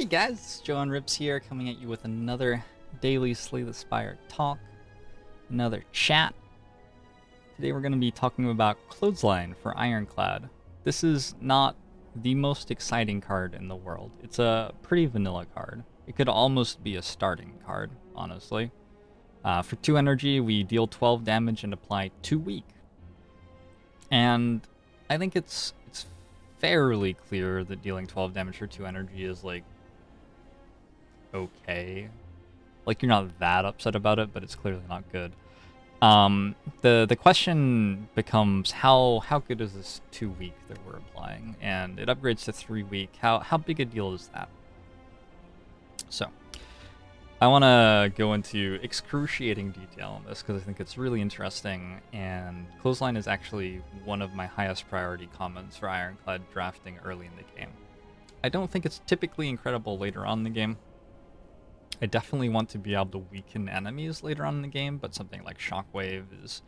Hey guys, it's Joe and Rips here, coming at you with another daily Slay the Spire talk, another chat. Today we're going to be talking about Clothesline for Ironclad. This is not the most exciting card in the world. It's a pretty vanilla card. It could almost be a starting card, honestly. For 2 energy, we deal 12 damage and apply 2 weak. And I think it's fairly clear that dealing 12 damage for 2 energy is, like, okay. Like, you're not that upset about it, but it's clearly not good. The question becomes how good is this 2 weak that we're applying? And it upgrades to 3 weak. How big a deal is that? So, I want to go into excruciating detail on this because I think it's really interesting, and Clothesline is actually one of my highest priority comments for Ironclad drafting early in the game. I don't think it's typically incredible later on in the game. I definitely want to be able to weaken enemies later on in the game, but something like Shockwave is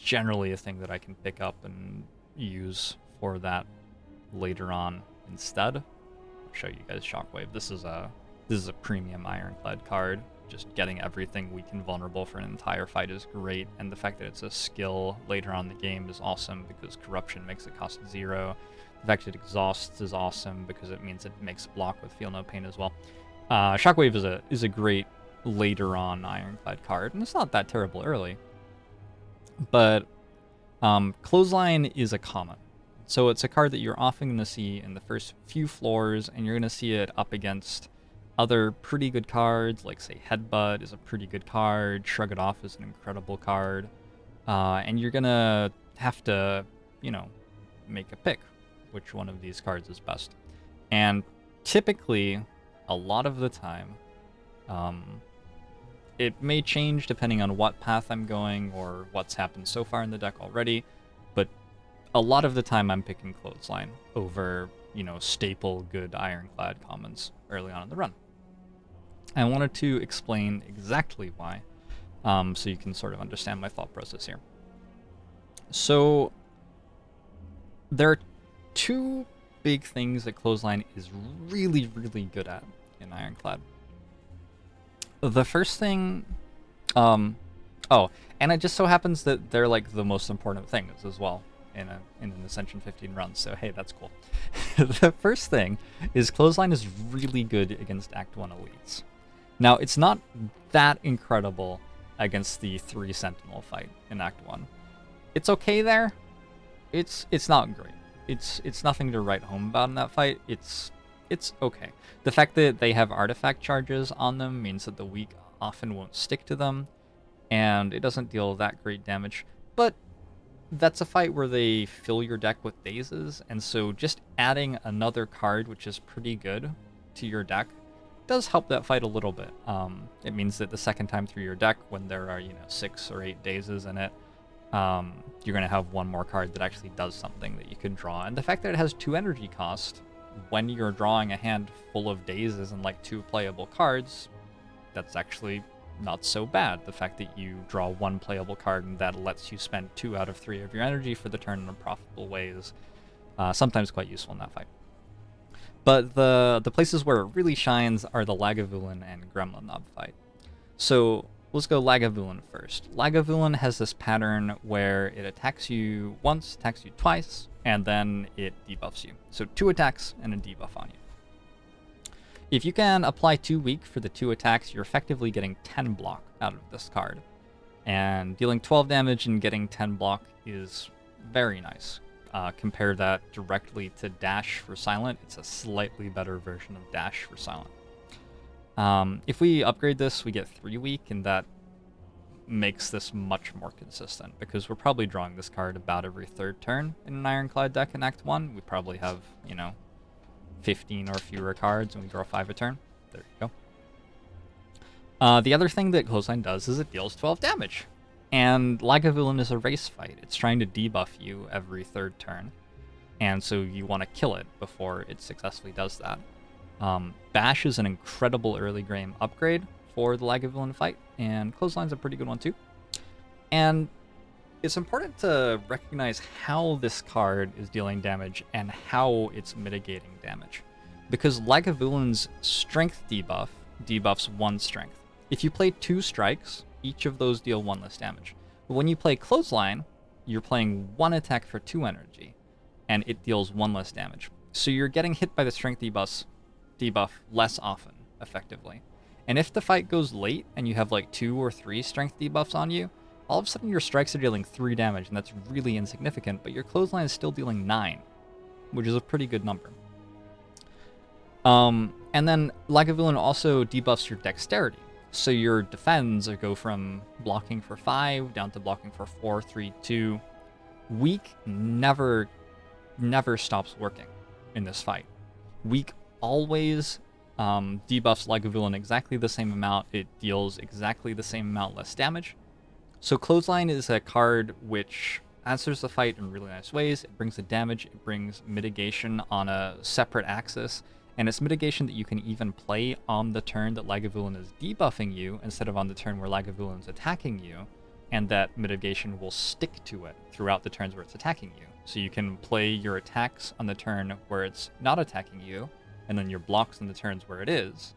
generally a thing that I can pick up and use for that later on instead. I'll show you guys Shockwave. This is a premium Ironclad card. Just getting everything weak and vulnerable for an entire fight is great, and the fact that it's a skill later on in the game is awesome because Corruption makes it cost 0. The fact that it exhausts is awesome because it means it makes block with Feel No Pain as well. Shockwave is a great later on Ironclad card, and it's not that terrible early. But Clothesline is a common. So it's a card that you're often going to see in the first few floors, and you're going to see it up against other pretty good cards, like, say, Headbutt is a pretty good card, Shrug It Off is an incredible card, and you're going to have to, you know, make a pick which one of these cards is best. And typically, a lot of the time, it may change depending on what path I'm going or what's happened so far in the deck already, but a lot of the time I'm picking Clothesline over, you know, staple good Ironclad commons early on in the run. I wanted to explain exactly why, so you can sort of understand my thought process here. So, there are 2 big things that Clothesline is really, really good at in Ironclad. The first thing, and it just so happens that they're, like, the most important things as well in an Ascension 15 run, so hey, that's cool. The first thing is Clothesline is really good against Act 1 elites. Now, it's not that incredible against the 3 Sentinel fight in Act 1. It's okay there. It's not great. It's nothing to write home about in that fight. It's okay. The fact that they have artifact charges on them means that the weak often won't stick to them, and it doesn't deal that great damage. But that's a fight where they fill your deck with dazes, and so just adding another card, which is pretty good, to your deck does help that fight a little bit. It means that the second time through your deck, when there are, 6 or 8 dazes in it, you're going to have one more card that actually does something that you can draw. And the fact that it has 2 energy cost, when you're drawing a hand full of dazes and, like, 2 playable cards, that's actually not so bad. The fact that you draw 1 playable card and that lets you spend 2 out of 3 of your energy for the turn in a profitable way is sometimes quite useful in that fight. But the places where it really shines are the Lagavulin and Gremlin Knob fight. So let's go Lagavulin first. Lagavulin has this pattern where it attacks you once, attacks you twice, and then it debuffs you. So 2 attacks and a debuff on you. If you can apply 2 weak for the 2 attacks, you're effectively getting 10 block out of this card. And dealing 12 damage and getting 10 block is very nice. Compare that directly to Dash for Silent. It's a slightly better version of Dash for Silent. If we upgrade this, we get 3 weak, and that makes this much more consistent, because we're probably drawing this card about every 3rd turn in an Ironclad deck in Act 1. We probably have, 15 or fewer cards, and we draw 5 a turn. There you go. The other thing that Clothesline does is it deals 12 damage. And Lagavulin is a race fight. It's trying to debuff you every 3rd turn. And so you want to kill it before it successfully does that. Bash is an incredible early game upgrade for the Lagavulin fight, and Clothesline's a pretty good one too. And it's important to recognize how this card is dealing damage and how it's mitigating damage. because Lagavulin's strength debuff debuffs 1 strength. If you play 2 strikes, each of those deal 1 less damage. But when you play Clothesline, you're playing 1 attack for 2 energy, and it deals 1 less damage. So you're getting hit by the strength debuff less often, effectively. And if the fight goes late and you have like 2 or 3 strength debuffs on you, all of a sudden your strikes are dealing 3 damage, and that's really insignificant, but your Clothesline is still dealing 9, which is a pretty good number. And then Lagavulin also debuffs your dexterity. So your defends go from blocking for 5 down to blocking for 4, 3, 2. Weak never stops working in this fight. Weak always debuffs Lagavulin exactly the same amount. It deals exactly the same amount less damage. So Clothesline is a card which answers the fight in really nice ways. It brings the damage, it brings mitigation on a separate axis, and it's mitigation that you can even play on the turn that Lagavulin is debuffing you instead of on the turn where Lagavulin is attacking you, and that mitigation will stick to it throughout the turns where it's attacking you. So you can play your attacks on the turn where it's not attacking you, and then your blocks on the turns where it is.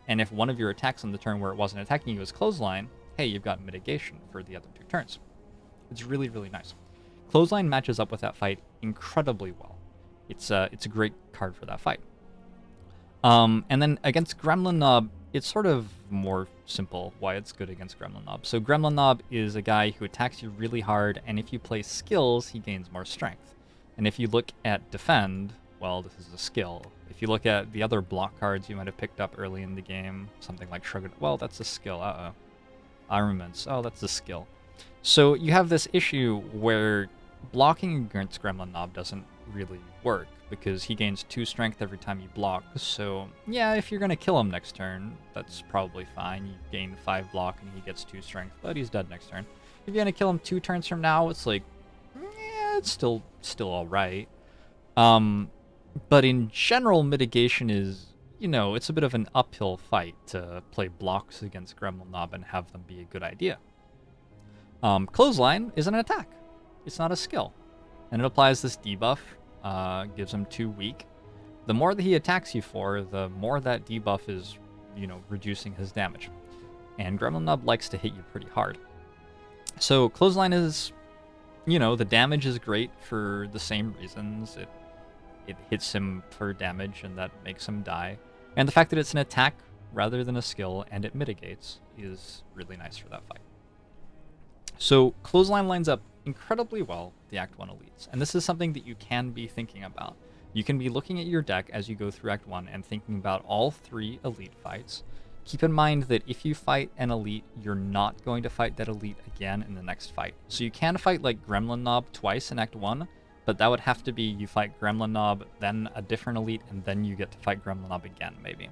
And if one of your attacks on the turn where it wasn't attacking you is Clothesline, hey, you've got mitigation for the other 2 turns. It's really, really nice. Clothesline matches up with that fight incredibly well. It's a great card for that fight. And then against Gremlin Knob, it's sort of more simple why it's good against Gremlin Knob. So Gremlin Knob is a guy who attacks you really hard, and if you play skills, he gains more strength. And if you look at defend, well, this is a skill. If you look at the other block cards you might have picked up early in the game, something like Shrug, well, that's a skill. Armaments, oh, that's a skill. So you have this issue where blocking against Gremlin Knob doesn't really work, because he gains 2 strength every time you block. So yeah, if you're going to kill him next turn, that's probably fine. You gain 5 block and he gets 2 strength, but he's dead next turn. If you're going to kill him 2 turns from now, it's like, yeah, it's still alright. But in general, mitigation is, it's a bit of an uphill fight to play blocks against Gremlin Knob and have them be a good idea. Clothesline is an attack. It's not a skill. And it applies this debuff, gives him 2 weak. The more that he attacks you for, the more that debuff is, reducing his damage. And Gremlin Knob likes to hit you pretty hard. So Clothesline is, the damage is great for the same reasons. It hits him for damage, and that makes him die. And the fact that it's an attack rather than a skill, and it mitigates, is really nice for that fight. So Clothesline lines up incredibly well with the Act 1 elites, and this is something that you can be thinking about. You can be looking at your deck as you go through Act 1 and thinking about all 3 elite fights. Keep in mind that if you fight an elite, you're not going to fight that elite again in the next fight. So you can fight like Gremlin Knob twice in Act 1, but that would have to be you fight Gremlin Knob, then a different elite, and then you get to fight Gremlin Knob again, maybe.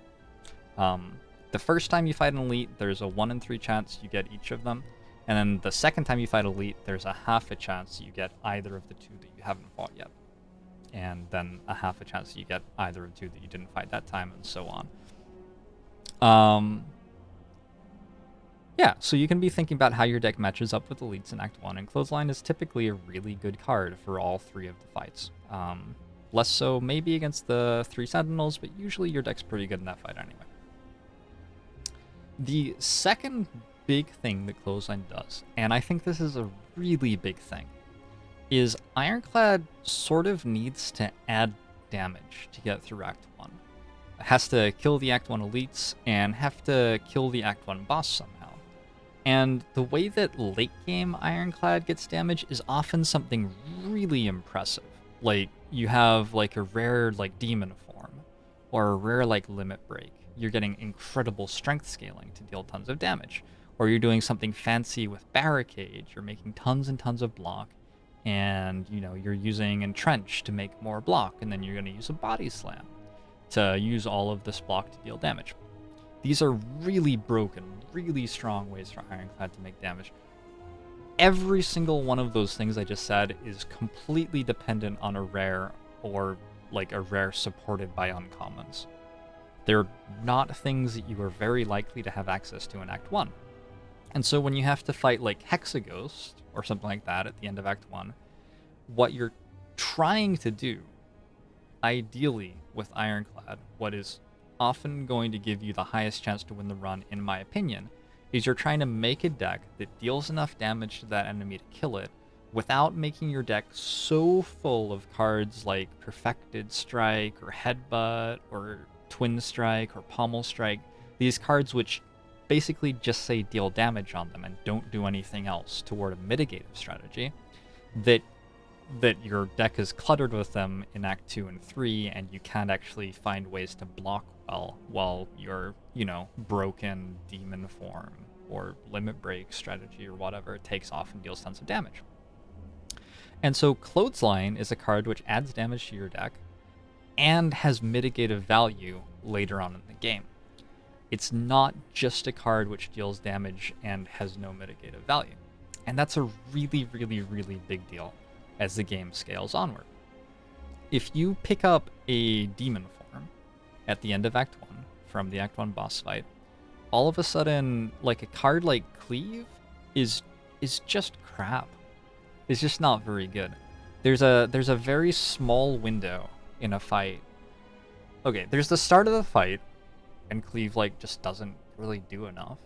The first time you fight an elite, there's a 1 in 3 chance you get each of them. And then the second time you fight elite, there's a half a chance you get either of the 2 that you haven't fought yet. And then a half a chance you get either of the 2 that you didn't fight that time, and so on. Yeah, so you can be thinking about how your deck matches up with elites in Act 1, and Clothesline is typically a really good card for all 3 of the fights. Less so maybe against the 3 Sentinels, but usually your deck's pretty good in that fight anyway. The second big thing that Clothesline does, and I think this is a really big thing, is Ironclad sort of needs to add damage to get through Act 1. It has to kill the Act 1 elites and have to kill the Act 1 boss somehow. And the way that late game Ironclad gets damage is often something really impressive. Like, you have like a rare like demon form, or a rare like limit break. You're getting incredible strength scaling to deal tons of damage. Or you're doing something fancy with barricade, you're making tons and tons of block, and you're using entrench to make more block, and then you're going to use a body slam to use all of this block to deal damage. These are really broken, really strong ways for Ironclad to make damage. Every single one of those things I just said is completely dependent on a rare, or like a rare supported by uncommons. They're not things that you are very likely to have access to in Act 1. And so when you have to fight like Hexaghost or something like that at the end of Act 1, what you're trying to do ideally with Ironclad, what is often going to give you the highest chance to win the run, in my opinion, is you're trying to make a deck that deals enough damage to that enemy to kill it without making your deck so full of cards like Perfected Strike or Headbutt or Twin Strike or Pommel Strike, these cards which basically just say deal damage on them and don't do anything else toward a mitigative strategy, that your deck is cluttered with them in Act 2 and 3, and you can't actually find ways to block well while your, broken demon form or limit break strategy or whatever takes off and deals tons of damage. And so Clothesline is a card which adds damage to your deck and has mitigative value later on in the game. It's not just a card which deals damage and has no mitigative value. And that's a really, really, really big deal as the game scales onward. If you pick up a demon form at the end of Act 1 from the Act 1 boss fight, all of a sudden, like a card like Cleave is just crap. It's just not very good. There's a very small window in a fight. Okay, there's the start of the fight, and Cleave just doesn't really do enough.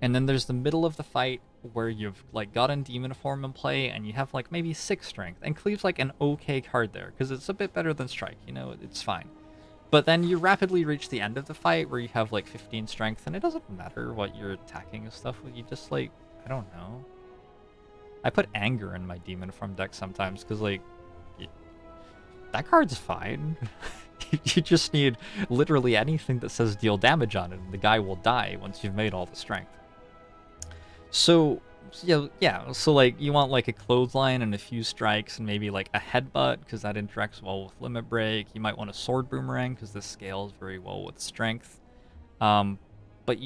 And then there's the middle of the fight where you've gotten demon form in play and you have maybe 6 strength, and Cleave's an okay card there because it's a bit better than Strike, it's fine. But then you rapidly reach the end of the fight where you have 15 strength, and it doesn't matter what you're attacking and stuff with. You just I don't know. I put Anger in my demon form deck sometimes because that card's fine. You just need literally anything that says deal damage on it, and the guy will die once you've made all the strength. So, yeah. So, you want a Clothesline and a few strikes and maybe a Headbutt because that interacts well with Limit Break. You might want a Sword Boomerang because this scales very well with Strength. But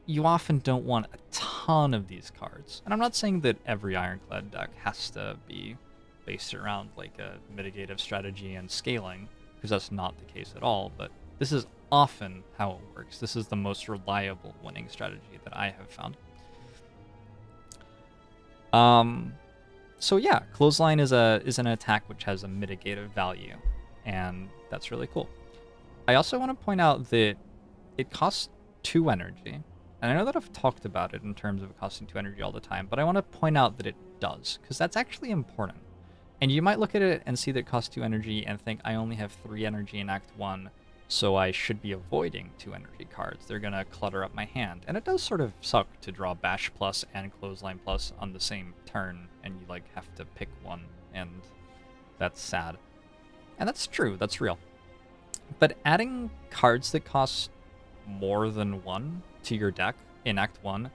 you often don't want a ton of these cards. And I'm not saying that every Ironclad deck has to be based around a mitigative strategy and scaling, because that's not the case at all, but this is often how it works. This is the most reliable winning strategy that I have found. So yeah, Clothesline is an attack which has a mitigative value, and that's really cool. I also want to point out that it costs 2 energy, and I know that I've talked about it in terms of it costing 2 energy all the time, but I want to point out that it does, because that's actually important. And you might look at it and see that it costs 2 energy and think, I only have 3 energy in Act 1, so I should be avoiding 2 energy cards. They're going to clutter up my hand. And it does sort of suck to draw Bash Plus and Clothesline Plus on the same turn, and you have to pick one, and that's sad. And that's true, that's real. But adding cards that cost more than 1 to your deck in Act 1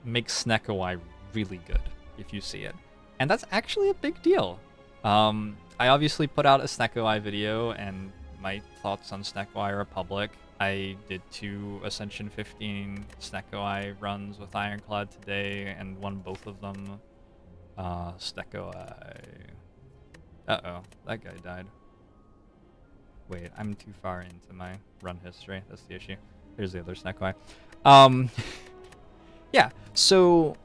makes Snecko really good, if you see it. And that's actually a big deal. I obviously put out a Snecko video, and my thoughts on Snecko are public. I did 2 Ascension 15 Snecko runs with Ironclad today, and won both of them. Snecko. Uh-oh, that guy died. Wait, I'm too far into my run history. That's the issue. Here's the other Snecko. Yeah, so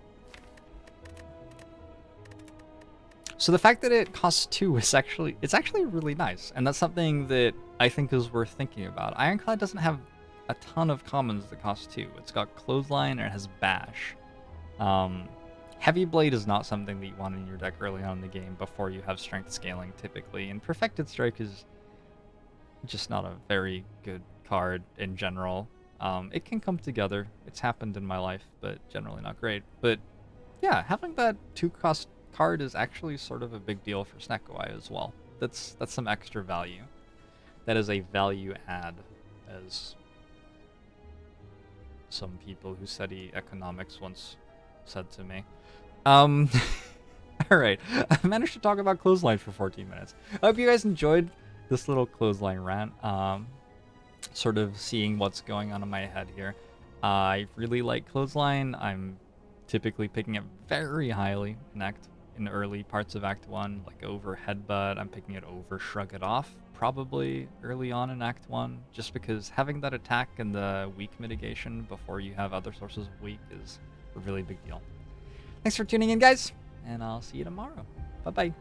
the fact that it costs 2 is actually really nice, and that's something that I think is worth thinking about. Ironclad doesn't have a ton of commons that cost 2. It's got Clothesline and it has Bash. Heavy Blade is not something that you want in your deck early on in the game before you have strength scaling typically, and Perfected Strike is just not a very good card in general. It can come together. It's happened in my life, but generally not great. But yeah, having that 2-cost card is actually sort of a big deal for Snecko as well. That's some extra value. That is a value add, as some people who study economics once said to me. Alright, I managed to talk about Clothesline for 14 minutes. I hope you guys enjoyed this little Clothesline rant. Sort of seeing what's going on in my head here. I really like Clothesline. I'm typically picking it very highly in the early parts of Act 1, over Headbutt. I'm picking it over Shrug It Off, probably early on in Act 1, just because having that attack and the weak mitigation before you have other sources of weak is a really big deal. Thanks for tuning in, guys, and I'll see you tomorrow. Bye-bye.